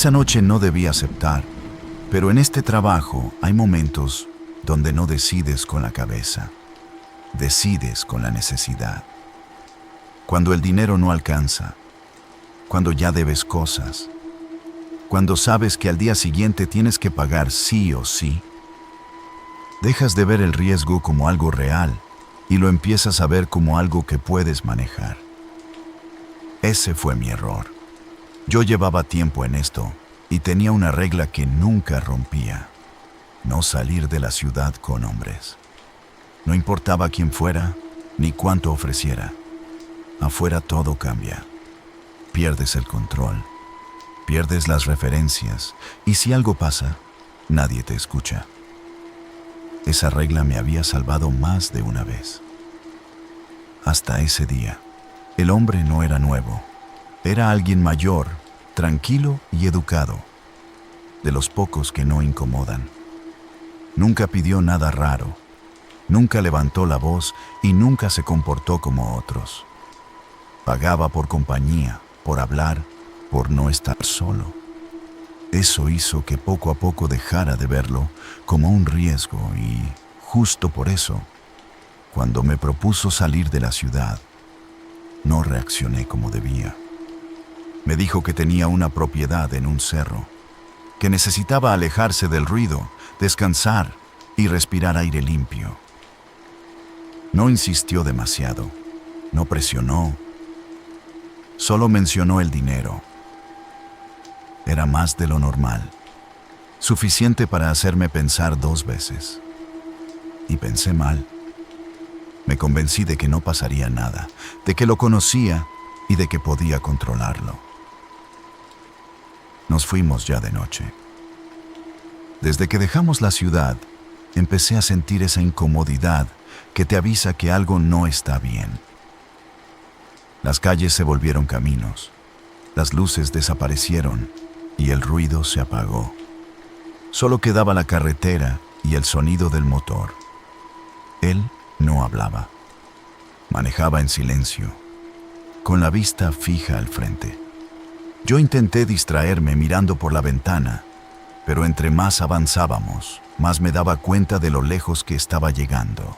Esa noche no debí aceptar, pero en este trabajo hay momentos donde no decides con la cabeza, decides con la necesidad. Cuando el dinero no alcanza, cuando ya debes cosas, cuando sabes que al día siguiente tienes que pagar sí o sí, dejas de ver el riesgo como algo real y lo empiezas a ver como algo que puedes manejar. Ese fue mi error. Yo llevaba tiempo en esto y tenía una regla que nunca rompía: no salir de la ciudad con hombres. No importaba quién fuera ni cuánto ofreciera. Afuera todo cambia. Pierdes el control, pierdes las referencias y si algo pasa, nadie te escucha. Esa regla me había salvado más de una vez. Hasta ese día, el hombre no era nuevo. Era alguien mayor, tranquilo y educado, de los pocos que no incomodan. Nunca pidió nada raro, nunca levantó la voz y nunca se comportó como otros. Pagaba por compañía, por hablar, por no estar solo. Eso hizo que poco a poco dejara de verlo como un riesgo y, justo por eso, cuando me propuso salir de la ciudad, no reaccioné como debía. Me dijo que tenía una propiedad en un cerro, que necesitaba alejarse del ruido, descansar y respirar aire limpio. No insistió demasiado, no presionó, solo mencionó el dinero. Era más de lo normal, suficiente para hacerme pensar 2 veces. Y pensé mal. Me convencí de que no pasaría nada, de que lo conocía y de que podía controlarlo. Nos fuimos ya de noche. Desde que dejamos la ciudad, empecé a sentir esa incomodidad que te avisa que algo no está bien. Las calles se volvieron caminos, las luces desaparecieron y el ruido se apagó. Solo quedaba la carretera y el sonido del motor. Él no hablaba. Manejaba en silencio, con la vista fija al frente. Yo intenté distraerme mirando por la ventana, pero entre más avanzábamos, más me daba cuenta de lo lejos que estaba llegando.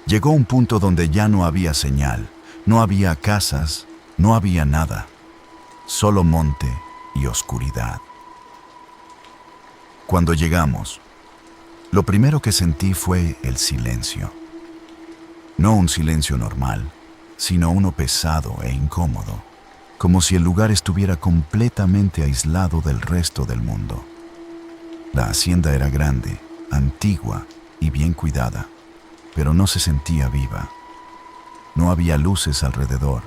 Llegó un punto donde ya no había señal, no había casas, no había nada, solo monte y oscuridad. Cuando llegamos, lo primero que sentí fue el silencio. No un silencio normal, sino uno pesado e incómodo, como si el lugar estuviera completamente aislado del resto del mundo. La hacienda era grande, antigua y bien cuidada, pero no se sentía viva. No había luces alrededor,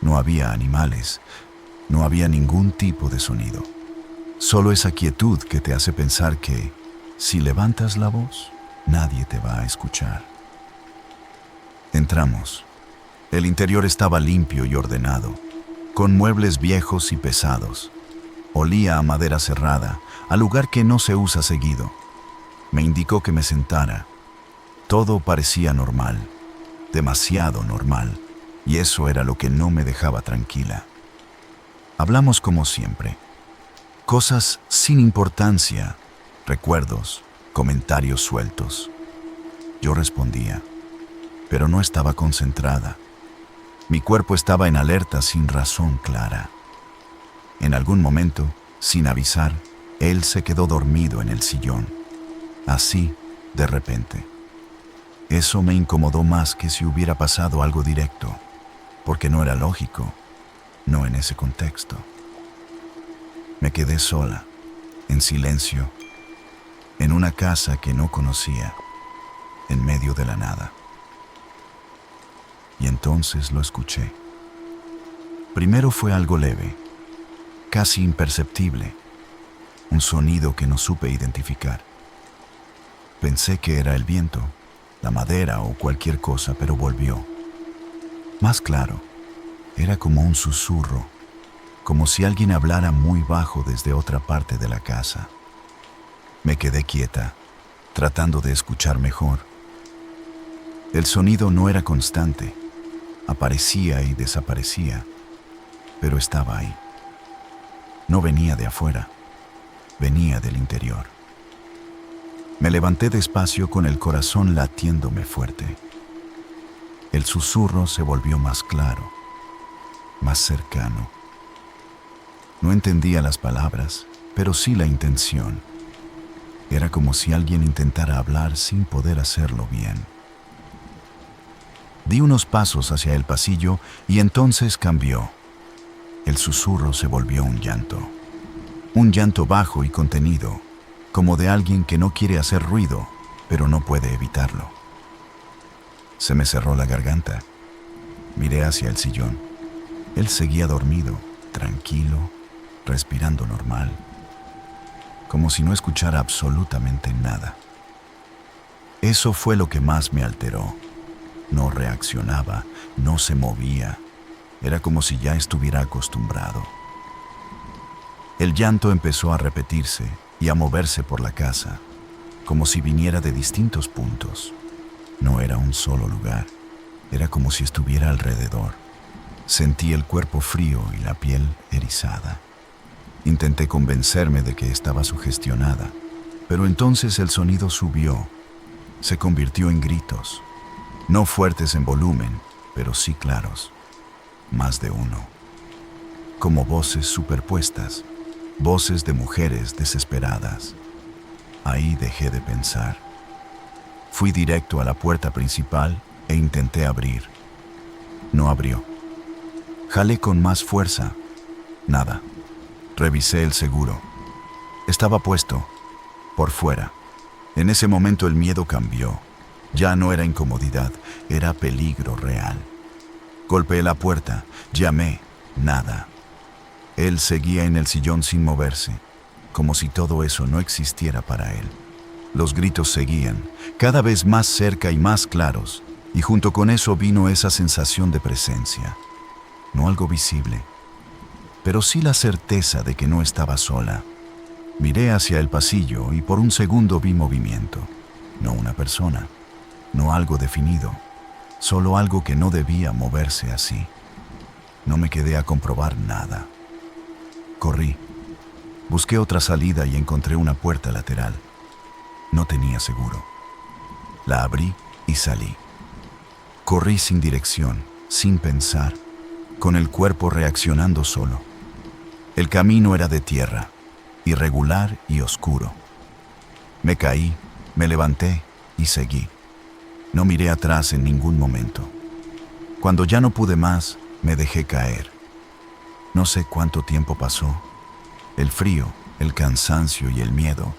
no había animales, no había ningún tipo de sonido. Solo esa quietud que te hace pensar que, si levantas la voz, nadie te va a escuchar. Entramos. El interior estaba limpio y ordenado, con muebles viejos y pesados. Olía a madera cerrada, a lugar que no se usa seguido. Me indicó que me sentara. Todo parecía normal, demasiado normal, y eso era lo que no me dejaba tranquila. Hablamos como siempre. Cosas sin importancia, recuerdos, comentarios sueltos. Yo respondía, pero no estaba concentrada. Mi cuerpo estaba en alerta sin razón clara. En algún momento, sin avisar, él se quedó dormido en el sillón. Así, de repente. Eso me incomodó más que si hubiera pasado algo directo, porque no era lógico, no en ese contexto. Me quedé sola, en silencio, en una casa que no conocía, en medio de la nada. Y entonces lo escuché. Primero fue algo leve, casi imperceptible, un sonido que no supe identificar. Pensé que era el viento, la madera o cualquier cosa, pero volvió. Más claro, era como un susurro, como si alguien hablara muy bajo desde otra parte de la casa. Me quedé quieta, tratando de escuchar mejor. El sonido no era constante, aparecía y desaparecía, pero estaba ahí. No venía de afuera, venía del interior. Me levanté despacio con el corazón latiéndome fuerte. El susurro se volvió más claro, más cercano. No entendía las palabras, pero sí la intención. Era como si alguien intentara hablar sin poder hacerlo bien. Di unos pasos hacia el pasillo y entonces cambió. El susurro se volvió un llanto bajo y contenido, como de alguien que no quiere hacer ruido, pero no puede evitarlo. Se me cerró la garganta. Miré hacia el sillón. Él seguía dormido, tranquilo, respirando normal, como si no escuchara absolutamente nada. Eso fue lo que más me alteró. No reaccionaba, no se movía. Era como si ya estuviera acostumbrado. El llanto empezó a repetirse y a moverse por la casa, como si viniera de distintos puntos. No era un solo lugar, era como si estuviera alrededor. Sentí el cuerpo frío y la piel erizada. Intenté convencerme de que estaba sugestionada, pero entonces el sonido subió. Se convirtió en gritos, no fuertes en volumen, pero sí claros. Más de uno. Como voces superpuestas, voces de mujeres desesperadas. Ahí dejé de pensar. Fui directo a la puerta principal e intenté abrir. No abrió. Jalé con más fuerza. Nada. Revisé el seguro. Estaba puesto, por fuera. En ese momento el miedo cambió. Ya no era incomodidad, era peligro real. Golpeé la puerta, llamé, nada. Él seguía en el sillón sin moverse, como si todo eso no existiera para él. Los gritos seguían, cada vez más cerca y más claros, y junto con eso vino esa sensación de presencia. No algo visible, pero sí la certeza de que no estaba sola. Miré hacia el pasillo y por un segundo vi movimiento. No una persona, no algo definido, solo algo que no debía moverse así. No me quedé a comprobar nada. Corrí. Busqué otra salida y encontré una puerta lateral. No tenía seguro. La abrí y salí. Corrí sin dirección, sin pensar, con el cuerpo reaccionando solo. El camino era de tierra, irregular y oscuro. Me caí, me levanté y seguí. No miré atrás en ningún momento. Cuando ya no pude más, me dejé caer. No sé cuánto tiempo pasó. El frío, el cansancio y el miedo,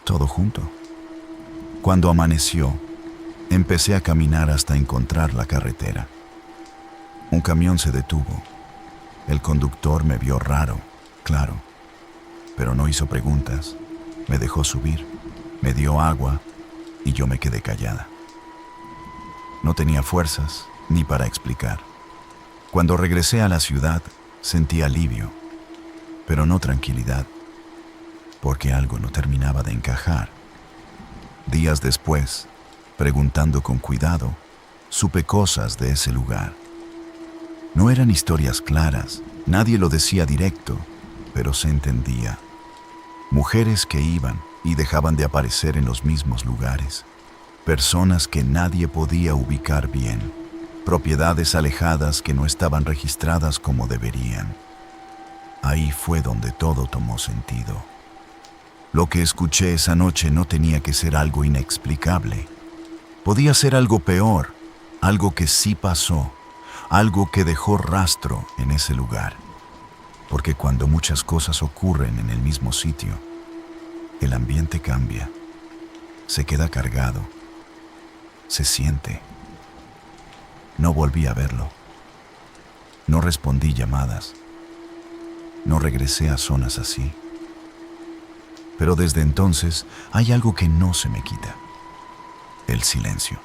todo junto. Cuando amaneció, empecé a caminar hasta encontrar la carretera. Un camión se detuvo. El conductor me vio raro, claro, pero no hizo preguntas. Me dejó subir, me dio agua y yo me quedé callada. No tenía fuerzas ni para explicar. Cuando regresé a la ciudad, sentí alivio, pero no tranquilidad, porque algo no terminaba de encajar. Días después, preguntando con cuidado, supe cosas de ese lugar. No eran historias claras, nadie lo decía directo, pero se entendía. Mujeres que iban y dejaban de aparecer en los mismos lugares. Personas que nadie podía ubicar bien. Propiedades alejadas que no estaban registradas como deberían. Ahí fue donde todo tomó sentido. Lo que escuché esa noche no tenía que ser algo inexplicable. Podía ser algo peor, algo que sí pasó, algo que dejó rastro en ese lugar. Porque cuando muchas cosas ocurren en el mismo sitio, el ambiente cambia, se queda cargado, se siente. No volví a verlo. No respondí llamadas. No regresé a zonas así. Pero desde entonces hay algo que no se me quita. El silencio.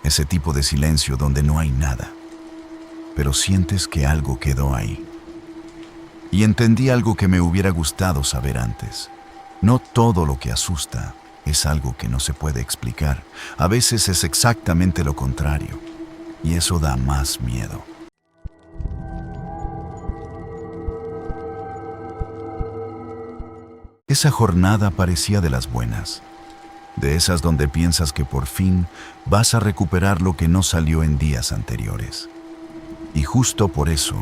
Ese tipo de silencio donde no hay nada, pero sientes que algo quedó ahí. Y entendí algo que me hubiera gustado saber antes. No todo lo que asusta es algo que no se puede explicar. A veces es exactamente lo contrario. Y eso da más miedo. Esa jornada parecía de las buenas, de esas donde piensas que por fin vas a recuperar lo que no salió en días anteriores. Y justo por eso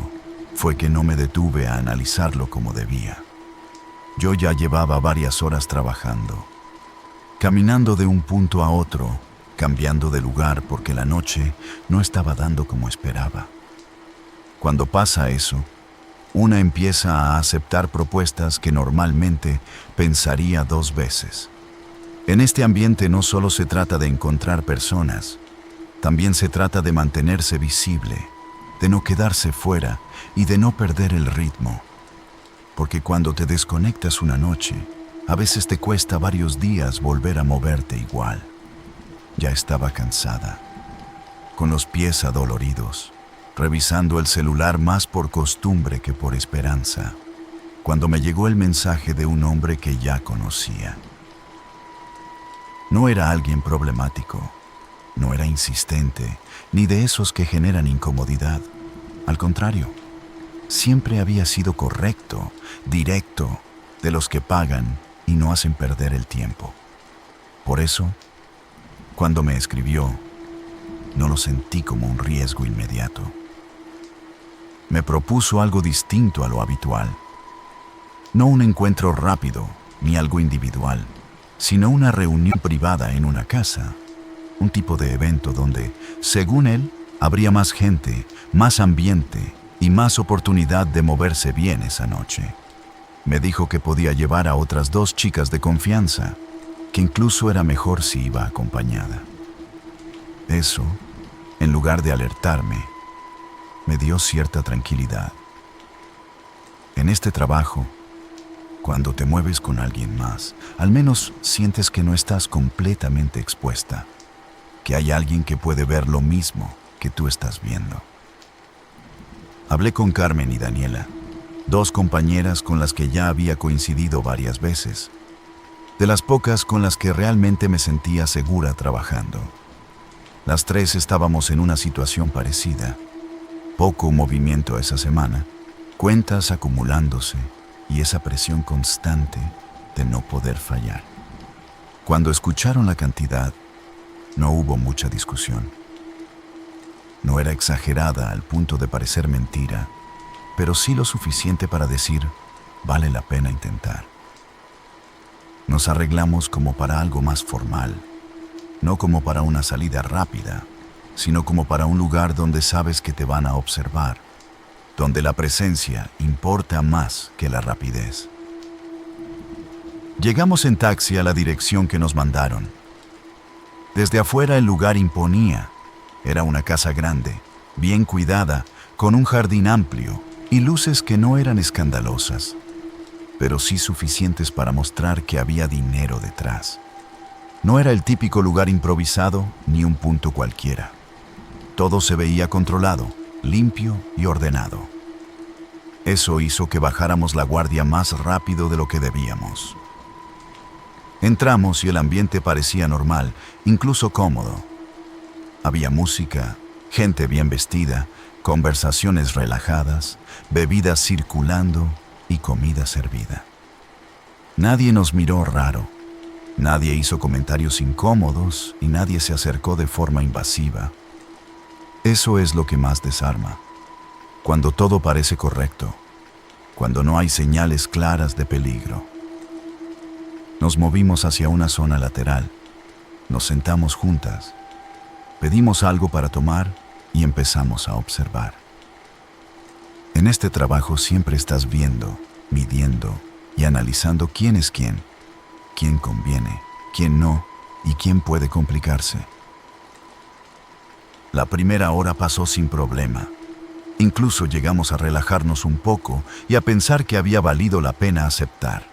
fue que no me detuve a analizarlo como debía. Yo ya llevaba varias horas trabajando, caminando de un punto a otro, cambiando de lugar porque la noche no estaba dando como esperaba. Cuando pasa eso, una empieza a aceptar propuestas que normalmente pensaría 2 veces. En este ambiente no solo se trata de encontrar personas, también se trata de mantenerse visible, de no quedarse fuera y de no perder el ritmo. Porque cuando te desconectas una noche, a veces te cuesta varios días volver a moverte igual. Ya estaba cansada, con los pies adoloridos, revisando el celular más por costumbre que por esperanza, cuando me llegó el mensaje de un hombre que ya conocía. No era alguien problemático, no era insistente, ni de esos que generan incomodidad. Al contrario, siempre había sido correcto, directo, de los que pagan y no hacen perder el tiempo. Por eso, cuando me escribió, no lo sentí como un riesgo inmediato. Me propuso algo distinto a lo habitual. No un encuentro rápido, ni algo individual, sino una reunión privada en una casa, un tipo de evento donde, según él, habría más gente, más ambiente y más oportunidad de moverse bien esa noche. Me dijo que podía llevar a otras 2 chicas de confianza, que incluso era mejor si iba acompañada. Eso, en lugar de alertarme, me dio cierta tranquilidad. En este trabajo, cuando te mueves con alguien más, al menos sientes que no estás completamente expuesta, que hay alguien que puede ver lo mismo que tú estás viendo. Hablé con Carmen y Daniela, 2 compañeras con las que ya había coincidido varias veces, de las pocas con las que realmente me sentía segura trabajando. Las 3 estábamos en una situación parecida. Poco movimiento esa semana, cuentas acumulándose y esa presión constante de no poder fallar. Cuando escucharon la cantidad, no hubo mucha discusión. No era exagerada al punto de parecer mentira, pero sí lo suficiente para decir, vale la pena intentar. Nos arreglamos como para algo más formal, no como para una salida rápida, sino como para un lugar donde sabes que te van a observar, donde la presencia importa más que la rapidez. Llegamos en taxi a la dirección que nos mandaron. Desde afuera el lugar imponía. Era una casa grande, bien cuidada, con un jardín amplio y luces que no eran escandalosas, pero sí suficientes para mostrar que había dinero detrás. No era el típico lugar improvisado ni un punto cualquiera. Todo se veía controlado, limpio y ordenado. Eso hizo que bajáramos la guardia más rápido de lo que debíamos. Entramos y el ambiente parecía normal, incluso cómodo. Había música, gente bien vestida, conversaciones relajadas, bebidas circulando y comida servida. Nadie nos miró raro, nadie hizo comentarios incómodos y nadie se acercó de forma invasiva. Eso es lo que más desarma, cuando todo parece correcto, cuando no hay señales claras de peligro. Nos movimos hacia una zona lateral, nos sentamos juntas, pedimos algo para tomar y empezamos a observar. En este trabajo siempre estás viendo, midiendo y analizando quién es quién conviene, quién no y quién puede complicarse. La primera hora pasó sin problema. Incluso llegamos a relajarnos un poco y a pensar que había valido la pena aceptar.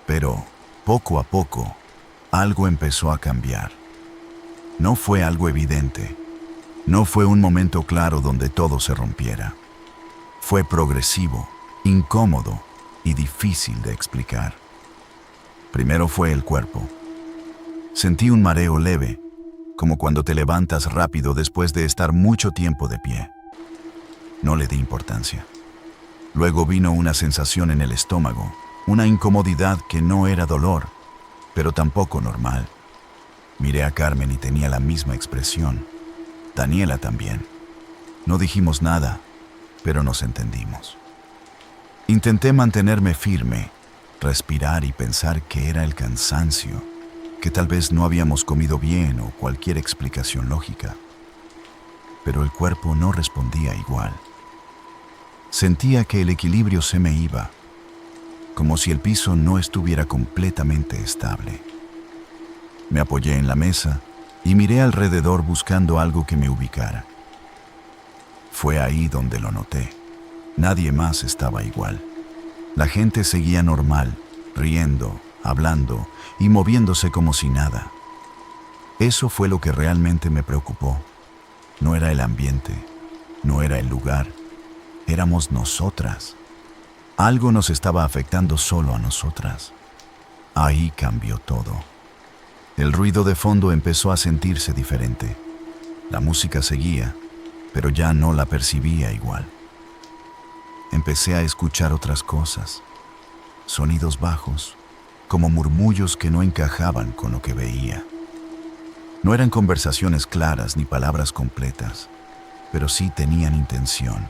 Pero, poco a poco, algo empezó a cambiar. No fue algo evidente. No fue un momento claro donde todo se rompiera. Fue progresivo, incómodo y difícil de explicar. Primero fue el cuerpo. Sentí un mareo leve, como cuando te levantas rápido después de estar mucho tiempo de pie. No le di importancia. Luego vino una sensación en el estómago, una incomodidad que no era dolor, pero tampoco normal. Miré a Carmen y tenía la misma expresión. Daniela también. No dijimos nada, pero nos entendimos. Intenté mantenerme firme, respirar y pensar que era el cansancio, que tal vez no habíamos comido bien o cualquier explicación lógica. Pero el cuerpo no respondía igual. Sentía que el equilibrio se me iba, como si el piso no estuviera completamente estable. Me apoyé en la mesa y miré alrededor buscando algo que me ubicara. Fue ahí donde lo noté. Nadie más estaba igual. La gente seguía normal, riendo, hablando y moviéndose como si nada. Eso fue lo que realmente me preocupó. No era el ambiente, no era el lugar, éramos nosotras. Algo nos estaba afectando solo a nosotras. Ahí cambió todo. El ruido de fondo empezó a sentirse diferente. La música seguía, pero ya no la percibía igual. Empecé a escuchar otras cosas, sonidos bajos, como murmullos que no encajaban con lo que veía. No eran conversaciones claras ni palabras completas, pero sí tenían intención,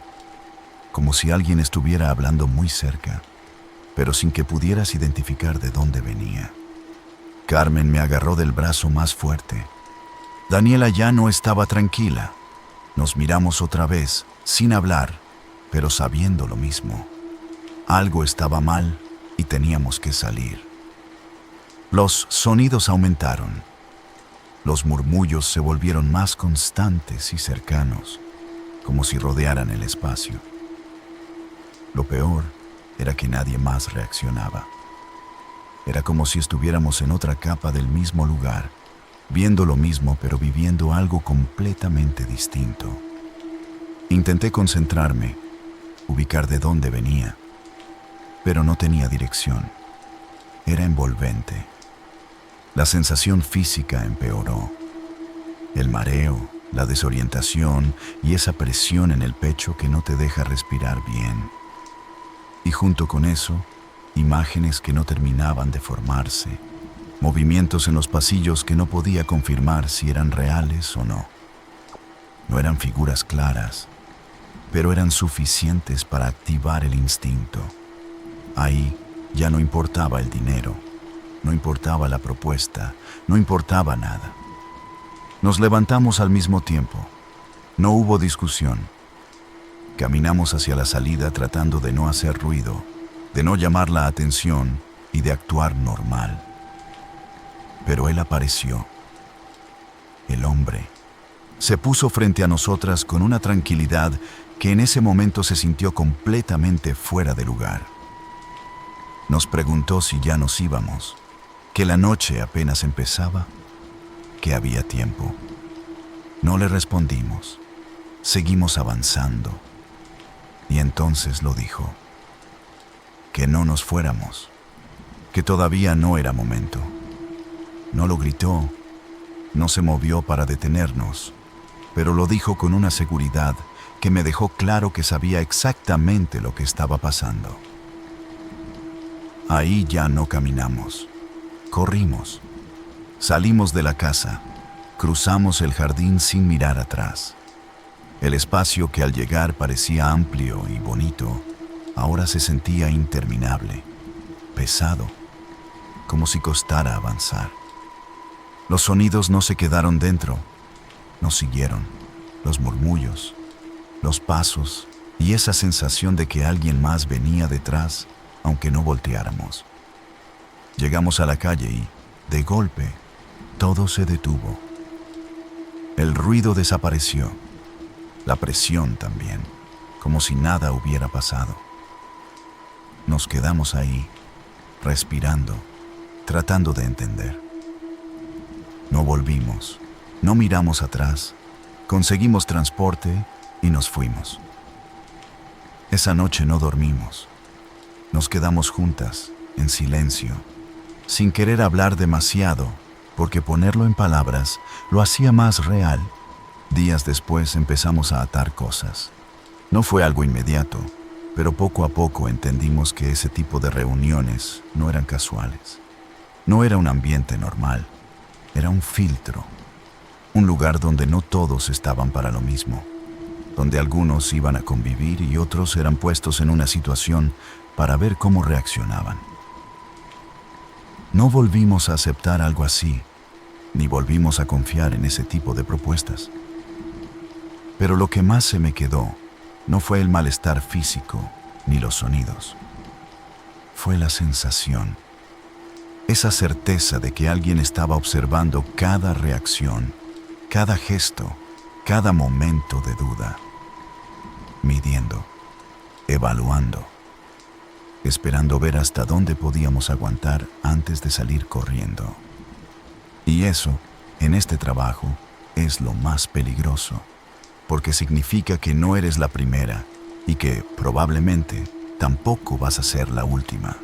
como si alguien estuviera hablando muy cerca, pero sin que pudieras identificar de dónde venía. Carmen me agarró del brazo más fuerte. Daniela ya no estaba tranquila. Nos miramos otra vez, sin hablar, pero sabiendo lo mismo. Algo estaba mal y teníamos que salir. Los sonidos aumentaron. Los murmullos se volvieron más constantes y cercanos, como si rodearan el espacio. Lo peor era que nadie más reaccionaba. Era como si estuviéramos en otra capa del mismo lugar, viendo lo mismo pero viviendo algo completamente distinto. Intenté concentrarme, ubicar de dónde venía, pero no tenía dirección. Era envolvente. La sensación física empeoró. El mareo, la desorientación y esa presión en el pecho que no te deja respirar bien. Y junto con eso, imágenes que no terminaban de formarse, movimientos en los pasillos que no podía confirmar si eran reales o no. No eran figuras claras, pero eran suficientes para activar el instinto. Ahí ya no importaba el dinero, no importaba la propuesta, no importaba nada. Nos levantamos al mismo tiempo. No hubo discusión. Caminamos hacia la salida tratando de no hacer ruido, de no llamar la atención y de actuar normal. Pero él apareció. El hombre se puso frente a nosotras con una tranquilidad que en ese momento se sintió completamente fuera de lugar. Nos preguntó si ya nos íbamos, que la noche apenas empezaba, que había tiempo. No le respondimos. Seguimos avanzando. Y entonces lo dijo. Que no nos fuéramos, que todavía no era momento. No lo gritó, no se movió para detenernos, pero lo dijo con una seguridad que me dejó claro que sabía exactamente lo que estaba pasando. Ahí ya no caminamos, corrimos. Salimos de la casa, cruzamos el jardín sin mirar atrás. El espacio que al llegar parecía amplio y bonito, ahora se sentía interminable, pesado, como si costara avanzar. Los sonidos no se quedaron dentro, nos siguieron, los murmullos, los pasos y esa sensación de que alguien más venía detrás, aunque no volteáramos. Llegamos a la calle y, de golpe, todo se detuvo. El ruido desapareció, la presión también, como si nada hubiera pasado. Nos quedamos ahí, respirando, tratando de entender. No volvimos, no miramos atrás, conseguimos transporte y nos fuimos. Esa noche no dormimos. Nos quedamos juntas, en silencio, sin querer hablar demasiado, porque ponerlo en palabras lo hacía más real. Días después empezamos a atar cosas. No fue algo inmediato, Pero poco a poco entendimos que ese tipo de reuniones no eran casuales. No era un ambiente normal, era un filtro. Un lugar donde no todos estaban para lo mismo, donde algunos iban a convivir y otros eran puestos en una situación para ver cómo reaccionaban. No volvimos a aceptar algo así, ni volvimos a confiar en ese tipo de propuestas. Pero lo que más se me quedó no fue el malestar físico ni los sonidos. Fue la sensación, esa certeza de que alguien estaba observando cada reacción, cada gesto, cada momento de duda, midiendo, evaluando, esperando ver hasta dónde podíamos aguantar antes de salir corriendo. Y eso, en este trabajo, es lo más peligroso, porque significa que no eres la primera y que, probablemente, tampoco vas a ser la última.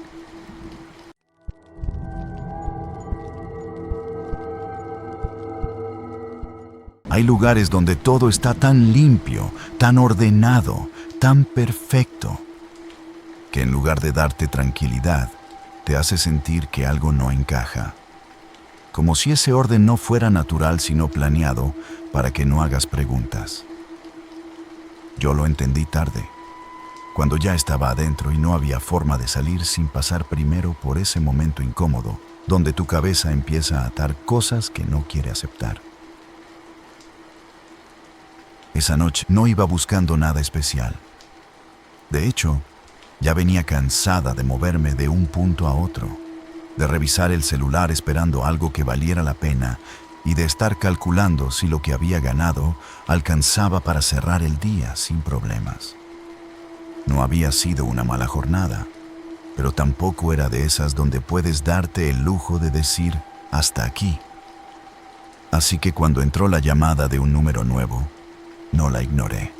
Hay lugares donde todo está tan limpio, tan ordenado, tan perfecto, que en lugar de darte tranquilidad, te hace sentir que algo no encaja. Como si ese orden no fuera natural sino planeado para que no hagas preguntas. Yo lo entendí tarde, cuando ya estaba adentro y no había forma de salir sin pasar primero por ese momento incómodo, donde tu cabeza empieza a atar cosas que no quiere aceptar. Esa noche no iba buscando nada especial. De hecho, ya venía cansada de moverme de un punto a otro, de revisar el celular esperando algo que valiera la pena y de estar calculando si lo que había ganado alcanzaba para cerrar el día sin problemas. No había sido una mala jornada, pero tampoco era de esas donde puedes darte el lujo de decir hasta aquí. Así que cuando entró la llamada de un número nuevo, no la ignoré.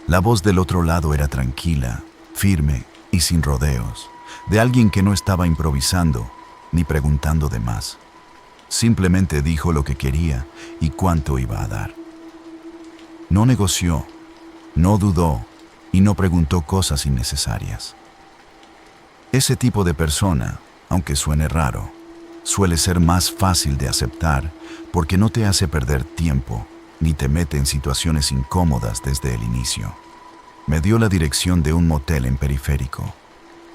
La voz del otro lado era tranquila, firme y sin rodeos, de alguien que no estaba improvisando ni preguntando de más. Simplemente dijo lo que quería y cuánto iba a dar. No negoció, no dudó y no preguntó cosas innecesarias. Ese tipo de persona, aunque suene raro, suele ser más fácil de aceptar porque no te hace perder tiempo ni te mete en situaciones incómodas desde el inicio. Me dio la dirección de un motel en Periférico,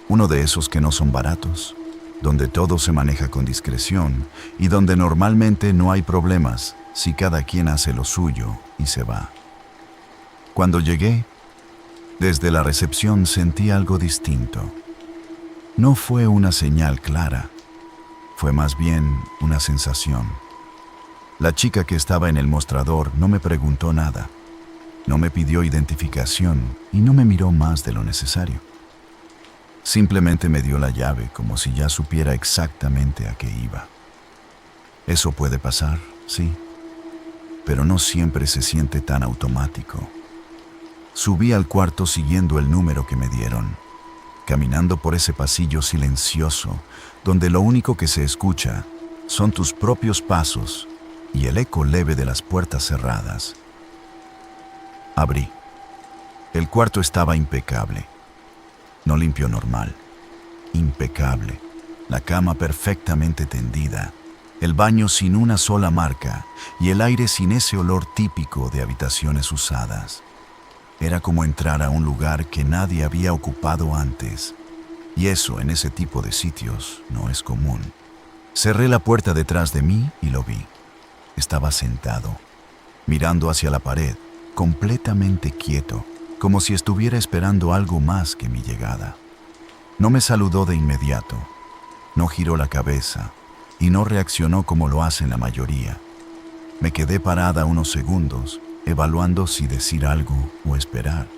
uno de esos que no son baratos, donde todo se maneja con discreción y donde normalmente no hay problemas si cada quien hace lo suyo y se va. Cuando llegué, desde la recepción sentí algo distinto. No fue una señal clara, fue más bien una sensación. La chica que estaba en el mostrador no me preguntó nada, no me pidió identificación y no me miró más de lo necesario. Simplemente me dio la llave como si ya supiera exactamente a qué iba. Eso puede pasar, sí, pero no siempre se siente tan automático. Subí al cuarto siguiendo el número que me dieron, caminando por ese pasillo silencioso donde lo único que se escucha son tus propios pasos y el eco leve de las puertas cerradas. Abrí. El cuarto estaba impecable. No limpio normal. Impecable. La cama perfectamente tendida. El baño sin una sola marca y el aire sin ese olor típico de habitaciones usadas. Era como entrar a un lugar que nadie había ocupado antes. Y eso en ese tipo de sitios no es común. Cerré la puerta detrás de mí y lo vi. Estaba sentado, mirando hacia la pared, completamente quieto, como si estuviera esperando algo más que mi llegada. No me saludó de inmediato, no giró la cabeza y no reaccionó como lo hacen la mayoría. Me quedé parada unos segundos, evaluando si decir algo o esperar.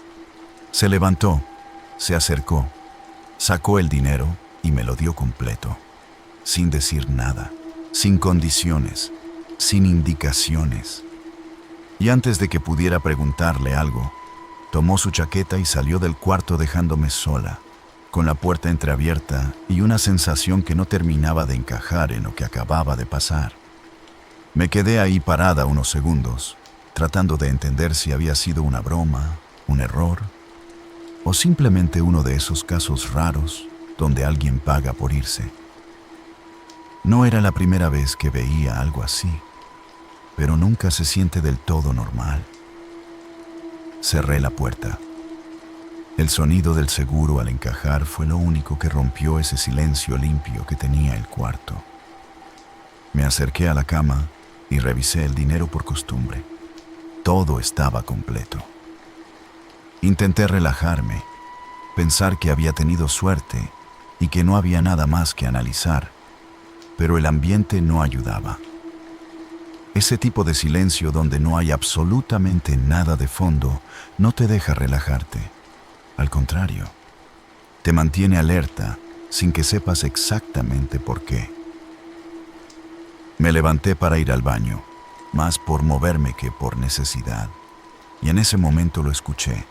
Se levantó, se acercó, sacó el dinero y me lo dio completo, sin decir nada, sin condiciones, sin indicaciones. Y antes de que pudiera preguntarle algo, tomó su chaqueta y salió del cuarto dejándome sola, con la puerta entreabierta y una sensación que no terminaba de encajar en lo que acababa de pasar. Me quedé ahí parada unos segundos, tratando de entender si había sido una broma, un error. ¿O simplemente uno de esos casos raros donde alguien paga por irse? No era la primera vez que veía algo así, pero nunca se siente del todo normal. Cerré la puerta. El sonido del seguro al encajar fue lo único que rompió ese silencio limpio que tenía el cuarto. Me acerqué a la cama y revisé el dinero por costumbre. Todo estaba completo. Intenté relajarme, pensar que había tenido suerte y que no había nada más que analizar, pero el ambiente no ayudaba. Ese tipo de silencio donde no hay absolutamente nada de fondo no te deja relajarte. Al contrario, te mantiene alerta sin que sepas exactamente por qué. Me levanté para ir al baño, más por moverme que por necesidad, y en ese momento lo escuché,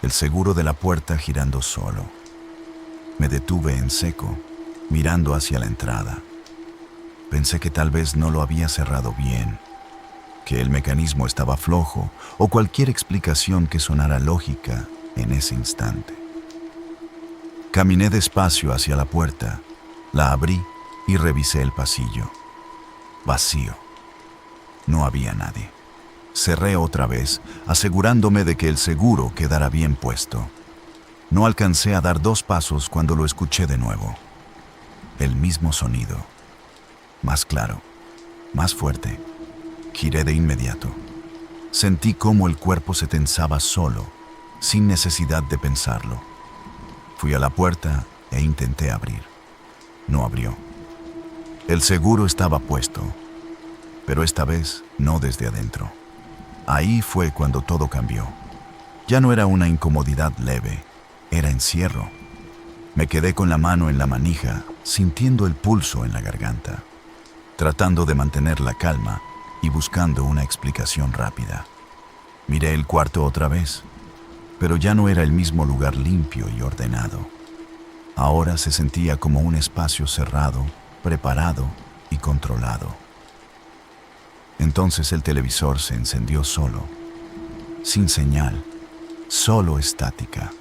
el seguro de la puerta girando solo. Me detuve en seco, mirando hacia la entrada. Pensé que tal vez no lo había cerrado bien, que el mecanismo estaba flojo o cualquier explicación que sonara lógica en ese instante. Caminé despacio hacia la puerta, la abrí y revisé el pasillo. Vacío. No había nadie. Cerré otra vez, asegurándome de que el seguro quedara bien puesto. No alcancé a dar 2 pasos cuando lo escuché de nuevo. El mismo sonido. Más claro, más fuerte. Giré de inmediato. Sentí cómo el cuerpo se tensaba solo, sin necesidad de pensarlo. Fui a la puerta e intenté abrir. No abrió. El seguro estaba puesto, pero esta vez no desde adentro. Ahí fue cuando todo cambió. Ya no era una incomodidad leve, era encierro. Me quedé con la mano en la manija, sintiendo el pulso en la garganta, tratando de mantener la calma y buscando una explicación rápida. Miré el cuarto otra vez, pero ya no era el mismo lugar limpio y ordenado. Ahora se sentía como un espacio cerrado, preparado y controlado. Entonces el televisor se encendió solo, sin señal, solo estática.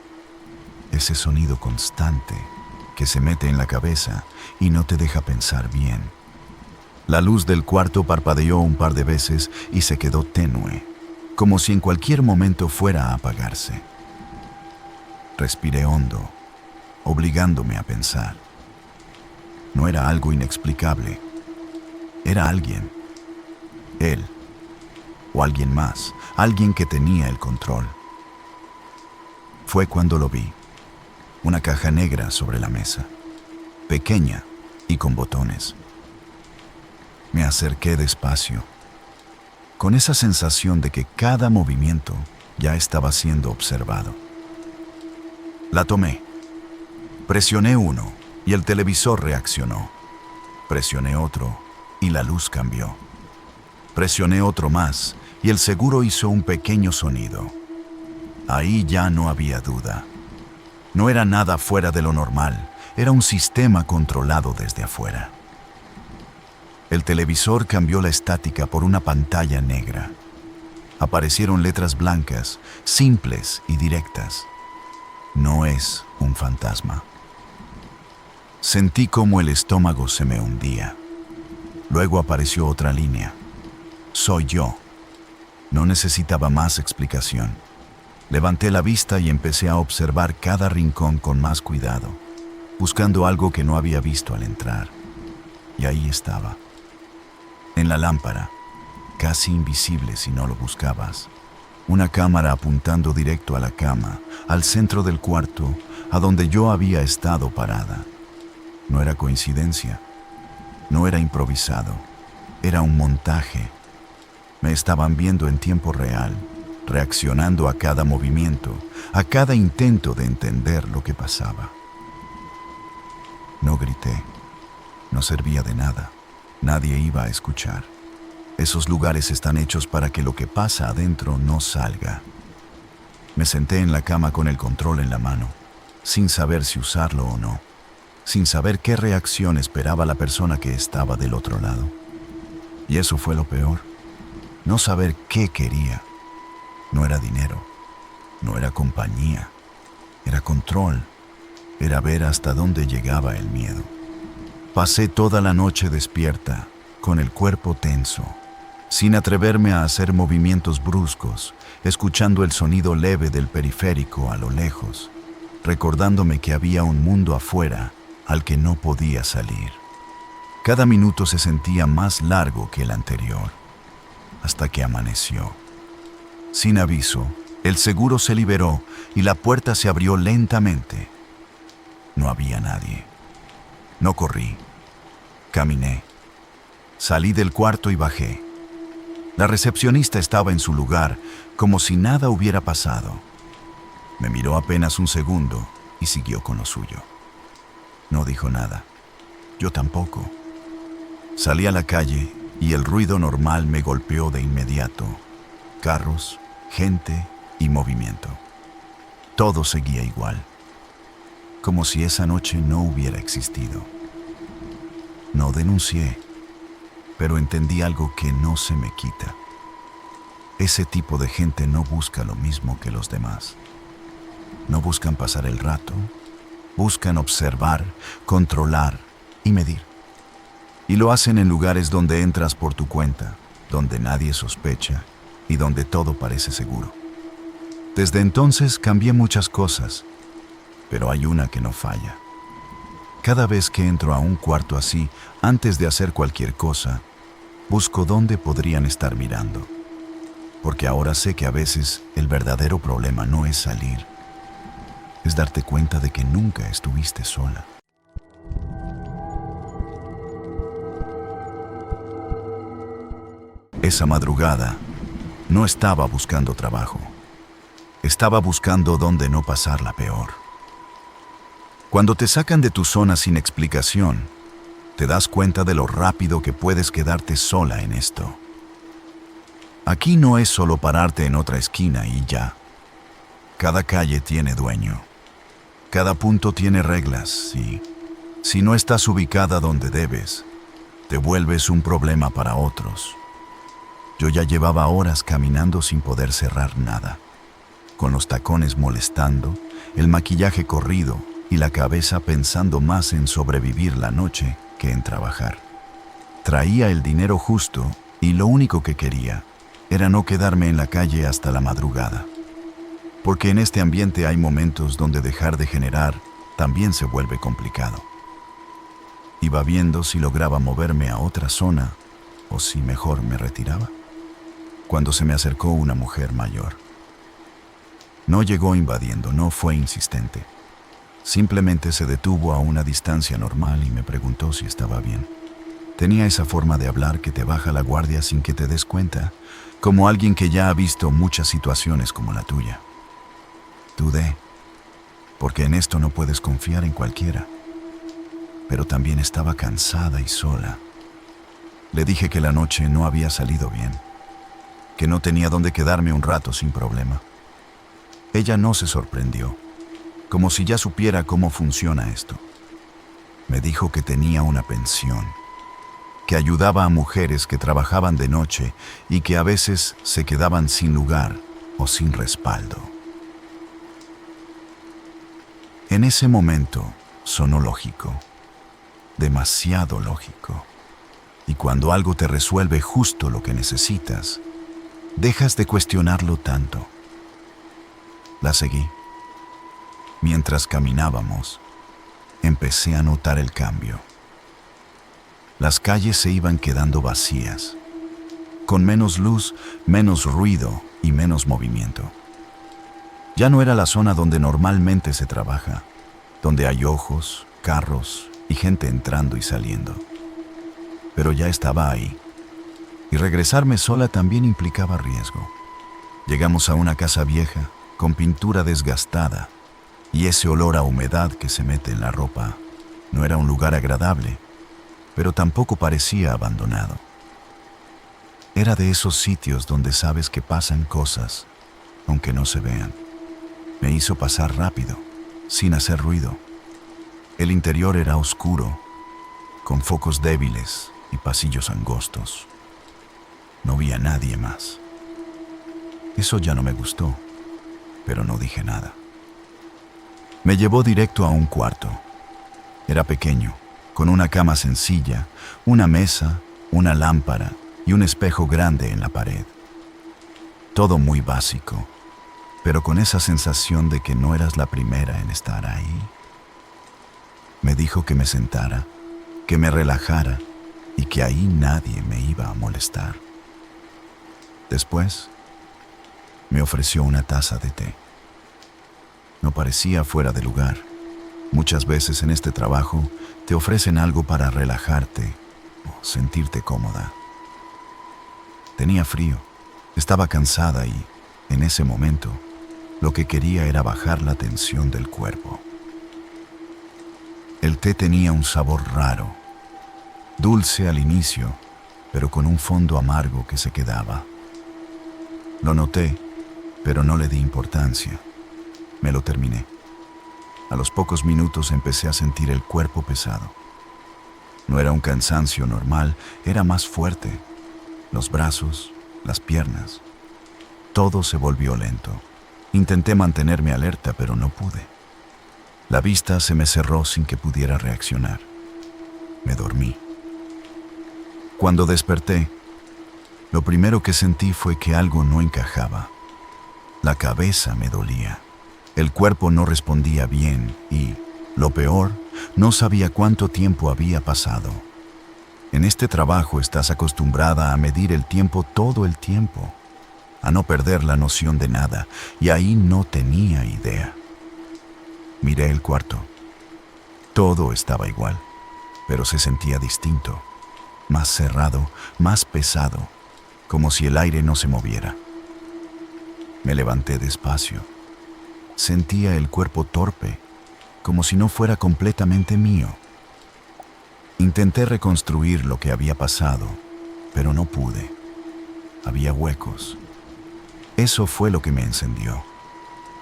Ese sonido constante que se mete en la cabeza y no te deja pensar bien. La luz del cuarto parpadeó un par de veces y se quedó tenue, como si en cualquier momento fuera a apagarse. Respiré hondo, obligándome a pensar. No era algo inexplicable. Era alguien. Él. O alguien más. Alguien que tenía el control. Fue cuando lo vi. Una caja negra sobre la mesa. Pequeña y con botones. Me acerqué despacio, con esa sensación de que cada movimiento ya estaba siendo observado. La tomé. Presioné uno y el televisor reaccionó. Presioné otro y la luz cambió. Presioné otro más y el seguro hizo un pequeño sonido. Ahí ya no había duda. No era nada fuera de lo normal, era un sistema controlado desde afuera. El televisor cambió la estática por una pantalla negra. Aparecieron letras blancas, simples y directas. No es un fantasma. Sentí como el estómago se me hundía. Luego apareció otra línea. Soy yo. No necesitaba más explicación. Levanté la vista y empecé a observar cada rincón con más cuidado, buscando algo que no había visto al entrar. Y ahí estaba. En la lámpara, casi invisible si no lo buscabas, una cámara apuntando directo a la cama, al centro del cuarto, a donde yo había estado parada. No era coincidencia, no era improvisado, era un montaje. Me estaban viendo en tiempo real, reaccionando a cada movimiento, a cada intento de entender lo que pasaba. No grité, no servía de nada. Nadie iba a escuchar. Esos lugares están hechos para que lo que pasa adentro no salga. Me senté en la cama con el control en la mano, sin saber si usarlo o no, sin saber qué reacción esperaba la persona que estaba del otro lado. Y eso fue lo peor, no saber qué quería. No era dinero, no era compañía, era control, era ver hasta dónde llegaba el miedo. Pasé toda la noche despierta, con el cuerpo tenso, sin atreverme a hacer movimientos bruscos, escuchando el sonido leve del periférico a lo lejos, recordándome que había un mundo afuera al que no podía salir. Cada minuto se sentía más largo que el anterior, hasta que amaneció. Sin aviso, el seguro se liberó y la puerta se abrió lentamente. No había nadie. No corrí. Caminé. Salí del cuarto y bajé. La recepcionista estaba en su lugar, como si nada hubiera pasado. Me miró apenas un segundo y siguió con lo suyo. No dijo nada. Yo tampoco. Salí a la calle y el ruido normal me golpeó de inmediato. Carros, gente y movimiento. Todo seguía igual, como si esa noche no hubiera existido. No denuncié, pero entendí algo que no se me quita. Ese tipo de gente no busca lo mismo que los demás. No buscan pasar el rato, buscan observar, controlar y medir. Y lo hacen en lugares donde entras por tu cuenta, donde nadie sospecha y donde todo parece seguro. Desde entonces cambié muchas cosas, pero hay una que no falla. Cada vez que entro a un cuarto así, antes de hacer cualquier cosa, busco dónde podrían estar mirando. Porque ahora sé que a veces el verdadero problema no es salir, es darte cuenta de que nunca estuviste sola. Esa madrugada, no estaba buscando trabajo. Estaba buscando dónde no pasarla peor. Cuando te sacan de tu zona sin explicación, te das cuenta de lo rápido que puedes quedarte sola en esto. Aquí no es solo pararte en otra esquina y ya. Cada calle tiene dueño. Cada punto tiene reglas y, si no estás ubicada donde debes, te vuelves un problema para otros. Yo ya llevaba horas caminando sin poder cerrar nada, con los tacones molestando, el maquillaje corrido y la cabeza pensando más en sobrevivir la noche que en trabajar. Traía el dinero justo y lo único que quería era no quedarme en la calle hasta la madrugada. Porque en este ambiente hay momentos donde dejar de generar también se vuelve complicado. Iba viendo si lograba moverme a otra zona o si mejor me retiraba, cuando se me acercó una mujer mayor. No llegó invadiendo, no fue insistente. Simplemente se detuvo a una distancia normal y me preguntó si estaba bien. Tenía esa forma de hablar que te baja la guardia sin que te des cuenta, como alguien que ya ha visto muchas situaciones como la tuya. Dudé, porque en esto no puedes confiar en cualquiera. Pero también estaba cansada y sola. Le dije que la noche no había salido bien, que no tenía dónde quedarme un rato sin problema. Ella no se sorprendió, como si ya supiera cómo funciona esto. Me dijo que tenía una pensión, que ayudaba a mujeres que trabajaban de noche y que a veces se quedaban sin lugar o sin respaldo. En ese momento sonó lógico, demasiado lógico. Y cuando algo te resuelve justo lo que necesitas, dejas de cuestionarlo tanto. La seguí. Mientras caminábamos, empecé a notar el cambio. Las calles se iban quedando vacías, con menos luz, menos ruido y menos movimiento. Ya no era la zona donde normalmente se trabaja, donde hay ojos, carros y gente entrando y saliendo. Pero ya estaba ahí, y regresarme sola también implicaba riesgo. Llegamos a una casa vieja, con pintura desgastada, y ese olor a humedad que se mete en la ropa. No era un lugar agradable, pero tampoco parecía abandonado. Era de esos sitios donde sabes que pasan cosas, aunque no se vean. Me hizo pasar rápido, sin hacer ruido. El interior era oscuro, con focos débiles y pasillos angostos. No vi a nadie más. Eso ya no me gustó, pero no dije nada. Me llevó directo a un cuarto. Era pequeño, con una cama sencilla, una mesa, una lámpara y un espejo grande en la pared. Todo muy básico, pero con esa sensación de que no eras la primera en estar ahí. Me dijo que me sentara, que me relajara y que ahí nadie me iba a molestar. Después, me ofreció una taza de té. No parecía fuera de lugar. Muchas veces en este trabajo te ofrecen algo para relajarte o sentirte cómoda. Tenía frío, estaba cansada y, en ese momento, lo que quería era bajar la tensión del cuerpo. El té tenía un sabor raro, dulce al inicio, pero con un fondo amargo que se quedaba. Lo noté, pero no le di importancia. Me lo terminé. A los pocos minutos empecé a sentir el cuerpo pesado. No era un cansancio normal, era más fuerte. Los brazos, las piernas. Todo se volvió lento. Intenté mantenerme alerta, pero no pude. La vista se me cerró sin que pudiera reaccionar. Me dormí. Cuando desperté, lo primero que sentí fue que algo no encajaba. La cabeza me dolía. El cuerpo no respondía bien y, lo peor, no sabía cuánto tiempo había pasado. En este trabajo estás acostumbrada a medir el tiempo todo el tiempo, a no perder la noción de nada, y ahí no tenía idea. Miré el cuarto. Todo estaba igual, pero se sentía distinto, más cerrado, más pesado, como si el aire no se moviera. Me levanté despacio. Sentía el cuerpo torpe, como si no fuera completamente mío. Intenté reconstruir lo que había pasado, pero no pude. Había huecos. Eso fue lo que me encendió.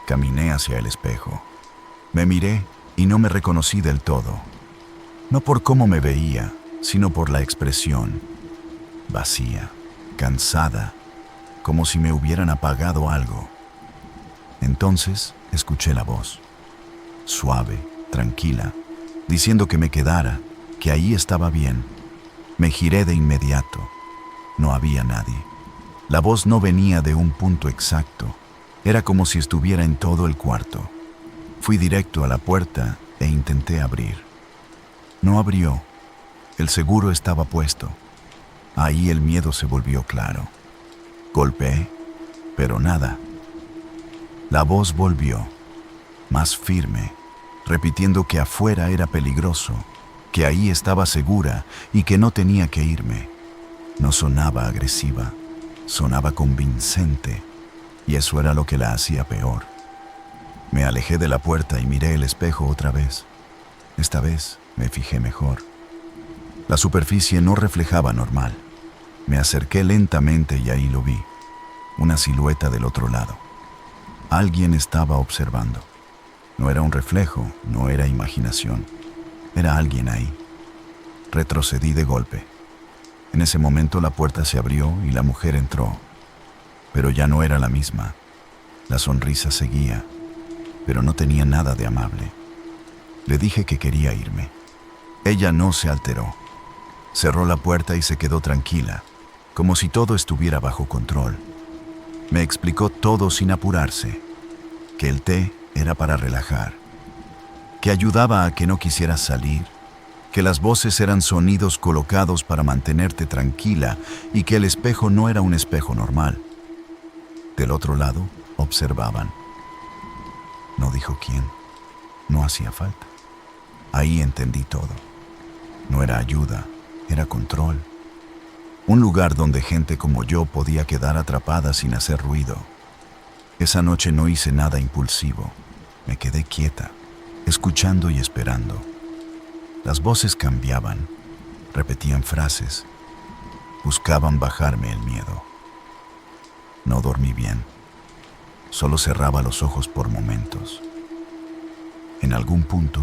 Caminé hacia el espejo. Me miré y no me reconocí del todo. No por cómo me veía, sino por la expresión. Vacía, cansada, como si me hubieran apagado algo. Entonces escuché la voz, suave, tranquila, diciendo que me quedara, que ahí estaba bien. Me giré de inmediato. No había nadie. La voz no venía de un punto exacto. Era como si estuviera en todo el cuarto. Fui directo a la puerta e intenté abrir. No abrió. El seguro estaba puesto. Ahí el miedo se volvió claro. Golpeé, pero nada. La voz volvió, más firme, repitiendo que afuera era peligroso, que ahí estaba segura y que no tenía que irme. No sonaba agresiva, sonaba convincente, y eso era lo que la hacía peor. Me alejé de la puerta y miré el espejo otra vez. Esta vez me fijé mejor. La superficie no reflejaba normal. Me acerqué lentamente y ahí lo vi, una silueta del otro lado. Alguien estaba observando. No era un reflejo, no era imaginación. Era alguien ahí. Retrocedí de golpe. En ese momento la puerta se abrió y la mujer entró. Pero ya no era la misma. La sonrisa seguía, pero no tenía nada de amable. Le dije que quería irme. Ella no se alteró. Cerró la puerta y se quedó tranquila, como si todo estuviera bajo control. Me explicó todo sin apurarse, que el té era para relajar, que ayudaba a que no quisieras salir, que las voces eran sonidos colocados para mantenerte tranquila y que el espejo no era un espejo normal. Del otro lado, observaban. No dijo quién, no hacía falta. Ahí entendí todo. No era ayuda, era control. Un lugar donde gente como yo podía quedar atrapada sin hacer ruido. Esa noche no hice nada impulsivo. Me quedé quieta, escuchando y esperando. Las voces cambiaban, repetían frases, buscaban bajarme el miedo. No dormí bien. Solo cerraba los ojos por momentos. En algún punto,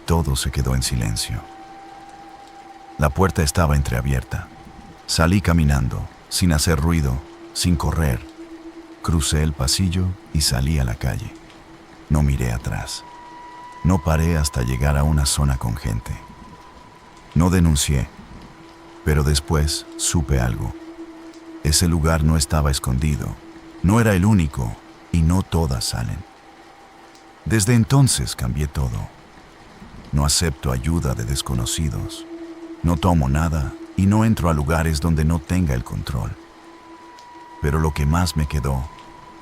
todo se quedó en silencio. La puerta estaba entreabierta. Salí caminando, sin hacer ruido, sin correr. Crucé el pasillo y salí a la calle. No miré atrás. No paré hasta llegar a una zona con gente. No denuncié, pero después supe algo. Ese lugar no estaba escondido, no era el único y no todas salen. Desde entonces cambié todo. No acepto ayuda de desconocidos, no tomo nada y no entro a lugares donde no tenga el control. Pero lo que más me quedó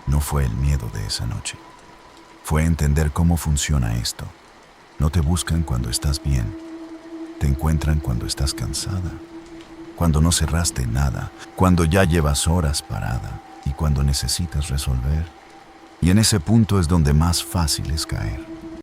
no fue el miedo de esa noche. Fue entender cómo funciona esto. No te buscan cuando estás bien, te encuentran cuando estás cansada, cuando no cerraste nada, cuando ya llevas horas parada y cuando necesitas resolver. Y en ese punto es donde más fácil es caer.